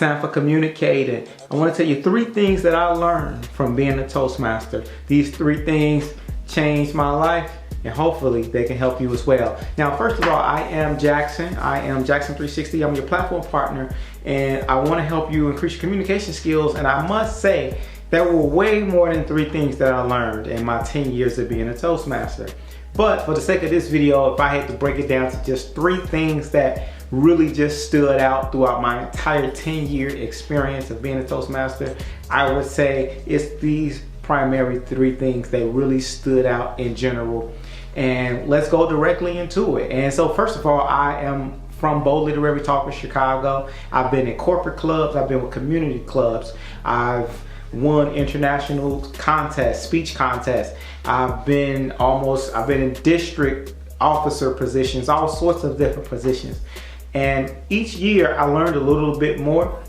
time for communicating. I want to tell you 3 things that I learned from being a Toastmaster. These 3 things changed my life, and hopefully they can help you as well. Now, first of all, I am Jackson. I am Jackson 360. I'm your platform partner, and I want to help you increase your communication skills. And I must say, there were way more than 3 things that I learned in my 10 years of being a Toastmaster. But for the sake of this video, if I had to break it down to just 3 things that really just stood out throughout my entire 10-year experience of being a Toastmaster, I would say it's these primary 3 things that really stood out in general. And let's go directly into it. And so first of all, I am from Bold Literary Talk in Chicago. I've been in corporate clubs, I've been with community clubs, I've won international contests, speech contests. I've been in district officer positions, all sorts of different positions. And each year I learned a little bit more.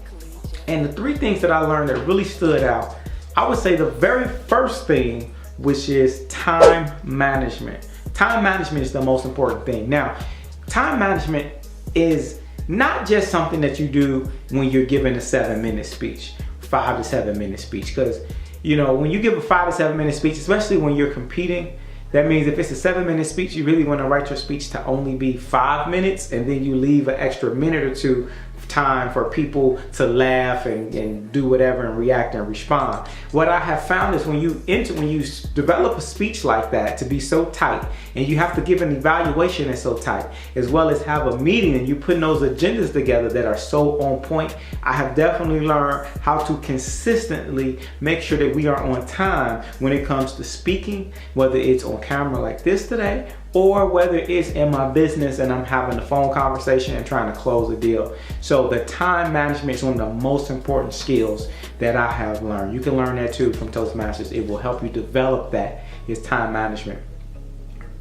And the 3 things that I learned that really stood out, I would say the very first thing, which is time management. Time management is the most important thing. Now, time management is not just something that you do when you're giving a 7-minute speech, 5 to 7 minute speech. Because, you know, when you give a 5 to 7 minute speech, especially when you're competing, that means if it's a 7-minute speech, you really want to write your speech to only be 5 minutes, and then you leave an extra minute or 2 time for people to laugh and do whatever and react and respond. What I have found is when you develop a speech like that to be so tight, and you have to give an evaluation that's so tight, as well as have a meeting and you putting those agendas together that are so on point, I have definitely learned how to consistently make sure that we are on time when it comes to speaking, whether it's on camera like this today, or whether it's in my business and I'm having a phone conversation and trying to close a deal. So the time management is one of the most important skills that I have learned. You can learn that too from Toastmasters. It will help you develop that, is time management.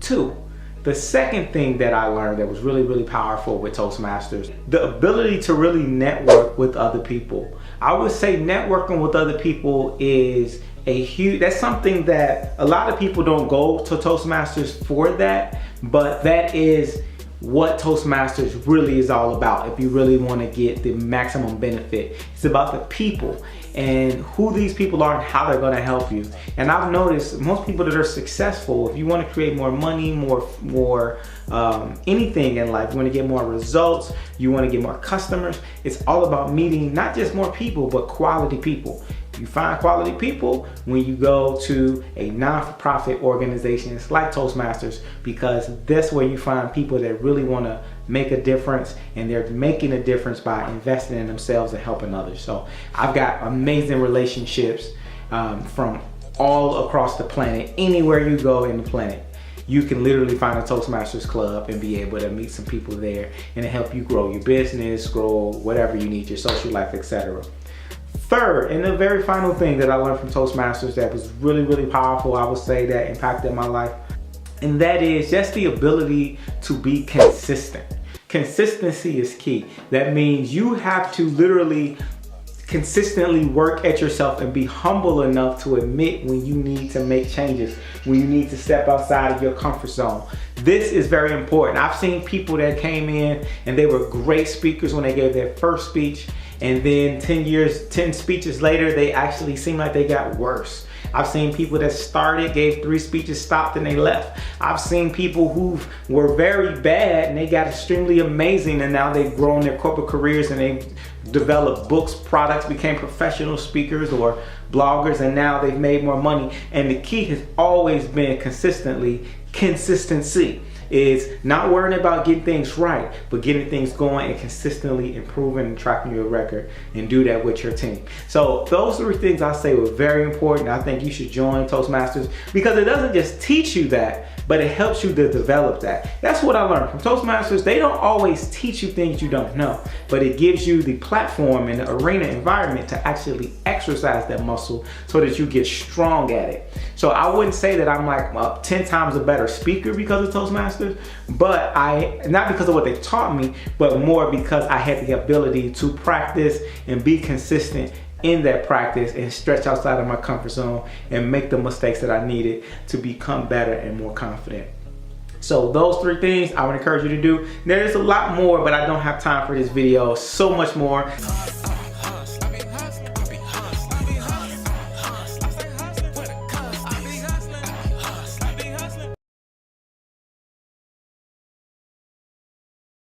2, the second thing that I learned that was really, really powerful with Toastmasters, the ability to really network with other people. I would say networking with other people is that's something that a lot of people don't go to Toastmasters for that, but that is what Toastmasters really is all about. If you really want to get the maximum benefit, it's about the people and who these people are and how they're going to help you. And I've noticed most people that are successful, if you want to create more money, more anything in life, you want to get more results, you want to get more customers, it's all about meeting not just more people, but quality people. You find quality people when you go to a non-for-profit organization like Toastmasters, because that's where you find people that really want to make a difference, and they're making a difference by investing in themselves and helping others. So I've got amazing relationships from all across the planet. Anywhere you go in the planet, you can literally find a Toastmasters club and be able to meet some people there and help you grow your business, grow whatever you need, your social life, etc. Third, and the very final thing that I learned from Toastmasters that was really, really powerful, I would say that impacted my life, and that is just the ability to be consistent. Consistency is key. That means you have to literally consistently work at yourself and be humble enough to admit when you need to make changes, when you need to step outside of your comfort zone. This is very important. I've seen people that came in and they were great speakers when they gave their first speech, and then 10 speeches later, they actually seem like they got worse. I've seen people that started, gave 3 speeches, stopped, and they left. I've seen people who were very bad and they got extremely amazing, and now they've grown their corporate careers and they've developed books, products, became professional speakers or bloggers, and now they've made more money. And the key has always been consistency. Is not worrying about getting things right, but getting things going and consistently improving and tracking your record, and do that with your team. So those 3 things I say were very important. I think you should join Toastmasters because it doesn't just teach you that, but it helps you to develop that. That's what I learned from Toastmasters. They don't always teach you things you don't know, but it gives you the platform and the arena environment to actually exercise that muscle so that you get strong at it. So I wouldn't say that I'm like 10 times a better speaker because of Toastmasters, but not because of what they taught me, but more because I had the ability to practice and be consistent in that practice and stretch outside of my comfort zone and make the mistakes that I needed to become better and more confident. So those 3 things I would encourage you to do. There's a lot more, but I don't have time for this video. So much more.